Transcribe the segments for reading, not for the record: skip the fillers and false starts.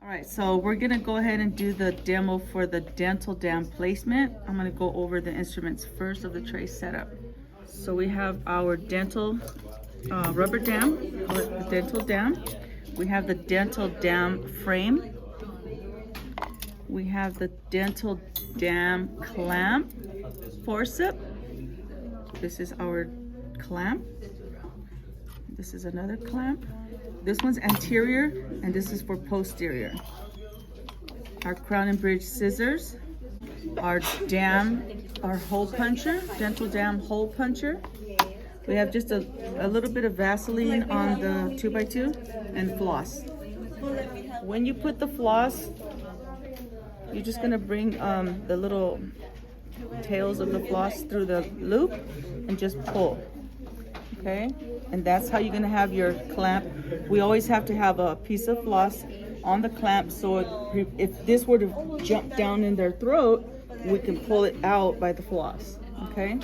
All right, so we're gonna go ahead and do the demo for the dental dam placement. I'm gonna go over the instruments first of the tray setup. So we have our dental rubber dam, call it the dental dam. We have the dental dam frame. We have the dental dam clamp forceps. This is our clamp. This is another clamp. This one's anterior and this is for posterior. Our crown and bridge scissors, our hole puncher, dental dam hole puncher. We have just a little bit of Vaseline on the 2x2 and floss. When you put the floss, you're just gonna bring the little tails of the floss through the loop and just pull, okay? And that's how you're gonna have your clamp. We always have to have a piece of floss on the clamp so if this were to jump down in their throat, we can pull it out by the floss, okay?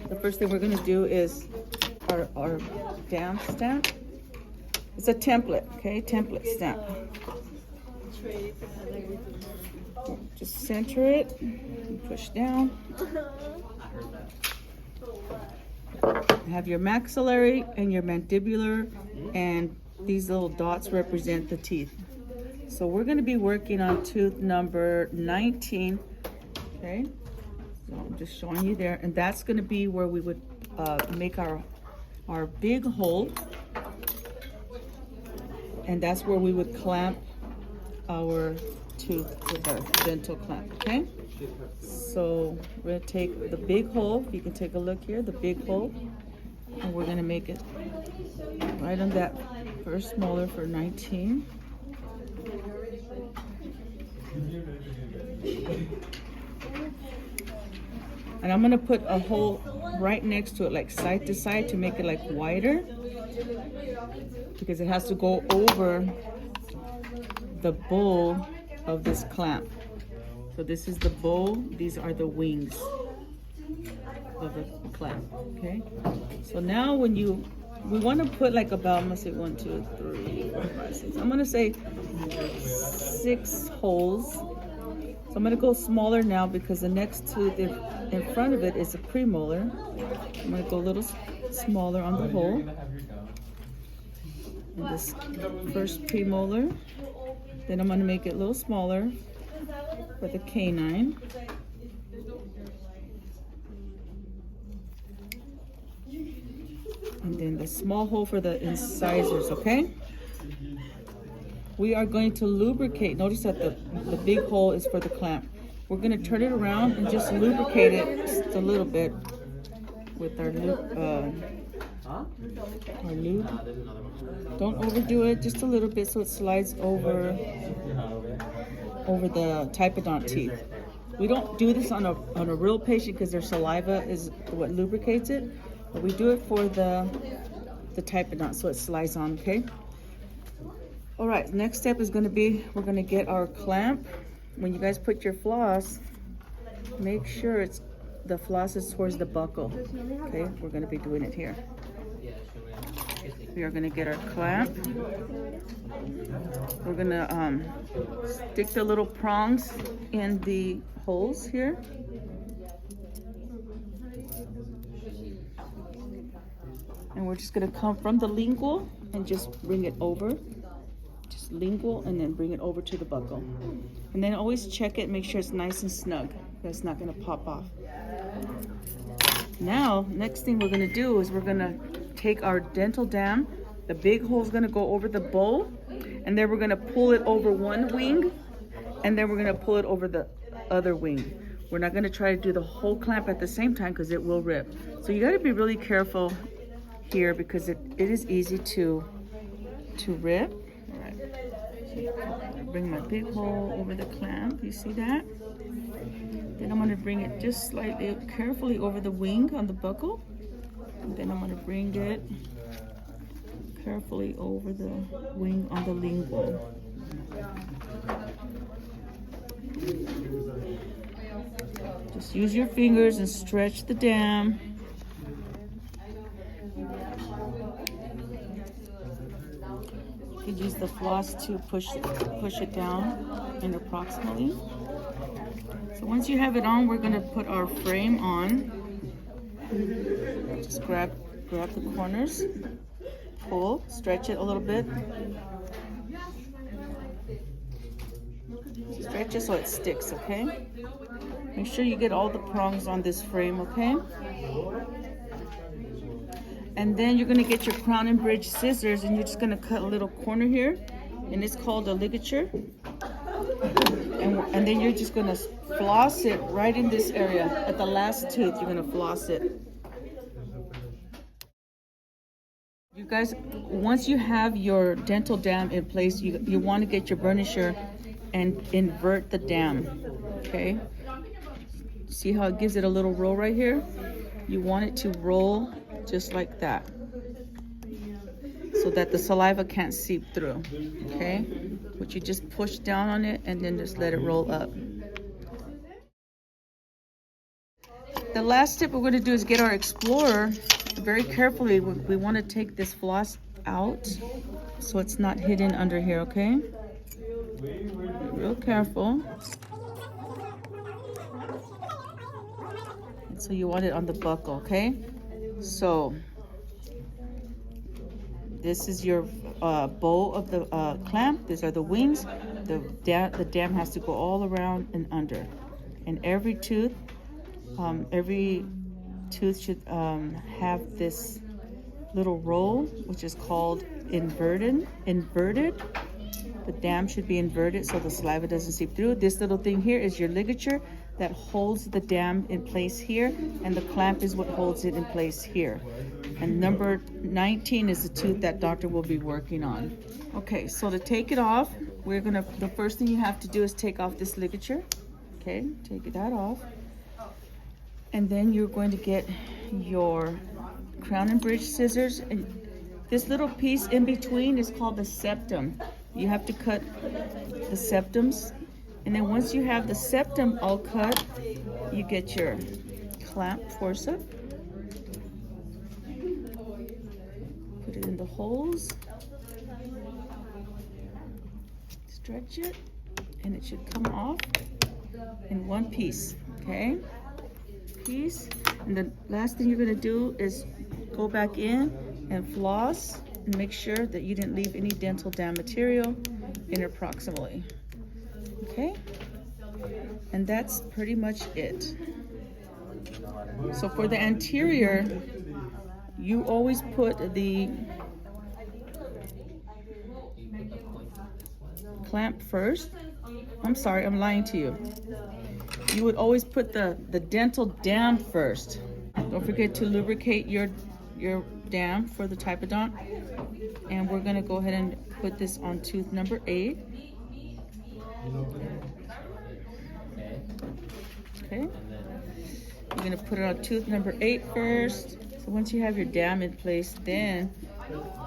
The first thing we're gonna do is our dam stamp. It's a template, okay? Template stamp. Just center it and push down. Have your maxillary and your mandibular, and these little dots represent the teeth. So we're going to be working on tooth number 19, okay? So I'm just showing you there, and that's going to be where we would make our big hole, and that's where we would clamp our tooth with our dental clamp, okay? So we're gonna take the big hole. You can take a look here, the big hole, and we're gonna make it right on that first molar for 19. And I'm gonna put a hole right next to it, like side to side, to make it like wider, because it has to go over the bowl of this clamp. So this is the bowl, these are the wings of the clamp, okay? So now when we want to put like about, I'm gonna say 1, 2, 3, 4, 5, 6. I'm gonna say 6 holes. So I'm gonna go smaller now because the next tooth in front of it is a premolar. I'm gonna go a little smaller on the hole. And this first premolar. Then I'm gonna make it a little smaller for the canine. And then the small hole for the incisors, okay? We are going to lubricate. Notice that the big hole is for the clamp. We're gonna turn it around and just lubricate it just a little bit with our lube. Don't overdo it, just a little bit so it slides over the typodont teeth. We don't do this on a real patient because their saliva is what lubricates it, but we do it for the typodont so it slides on, okay? All right, next step is gonna be, we're gonna get our clamp. When you guys put your floss, make sure the floss is towards the buckle, okay? We're gonna be doing it here. We are gonna get our clamp. We're gonna stick the little prongs in the holes here. And we're just gonna come from the lingual and just bring it over. Just lingual and then bring it over to the buckle. And then always check it, make sure it's nice and snug. That's not gonna pop off. Now, next thing we're gonna do is we're gonna take our dental dam. The big hole is gonna go over the bowl, and then we're gonna pull it over one wing, and then we're gonna pull it over the other wing. We're not gonna try to do the whole clamp at the same time because it will rip. So you gotta be really careful here because it is easy to rip. All right. So bring my big hole over the clamp, you see that? Then I'm gonna bring it just slightly, carefully over the wing on the buckle. And then I'm gonna bring it carefully over the wing on the lingual. Just use your fingers and stretch the dam. You could use the floss to push it down in approximately. So once you have it on, we're gonna put our frame on. Just grab the corners, pull, stretch it a little bit. Stretch it so it sticks, okay? Make sure you get all the prongs on this frame, okay? And then you're gonna get your crown and bridge scissors and you're just gonna cut a little corner here, and it's called a ligature. And then you're just gonna floss it right in this area. At the last tooth, you're gonna floss it. You guys, once you have your dental dam in place, you wanna get your burnisher and invert the dam, okay? See how it gives it a little roll right here? You want it to roll just like that, so that the saliva can't seep through, okay? But you just push down on it and then just let it roll up. The last step we're going to do is get our Explorer very carefully. We want to take this floss out so it's not hidden under here, okay? Real careful. And so you want it on the buckle, okay? So this is your bow of the clamp. These are the wings. The dam has to go all around and under. And every tooth should have this little roll, which is called inverted. The dam should be inverted so the saliva doesn't seep through. This little thing here is your ligature that holds the dam in place here, and the clamp is what holds it in place here. And number 19 is the tooth that doctor will be working on. Okay, so to take it off, the first thing you have to do is take off this ligature. Okay, take that off. And then you're going to get your crown and bridge scissors. And this little piece in between is called the septum. You have to cut the septums. And then once you have the septum all cut, you get your clamp forceps. Put it in the holes. Stretch it, and it should come off in one piece, okay? Piece. And the last thing you're gonna do is go back in and floss and make sure that you didn't leave any dental dam material interproximally. Okay, and that's pretty much it. So for the anterior, you always put the clamp first. I'm sorry, I'm lying to you. You would always put the dental dam first. Don't forget to lubricate your dam for the Typodont. And we're gonna go ahead and put this on tooth number 8. Okay, you're gonna put it on tooth number 8 first. So once you have your dam in place, then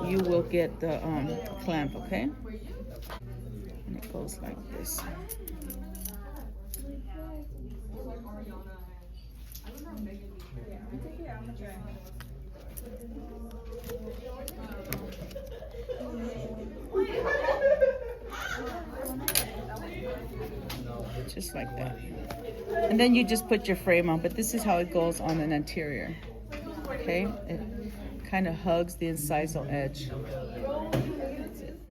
you will get the clamp, okay? And it goes like this. Just like that. And then you just put your frame on, but this is how it goes on an anterior. Okay, it kind of hugs the incisal edge.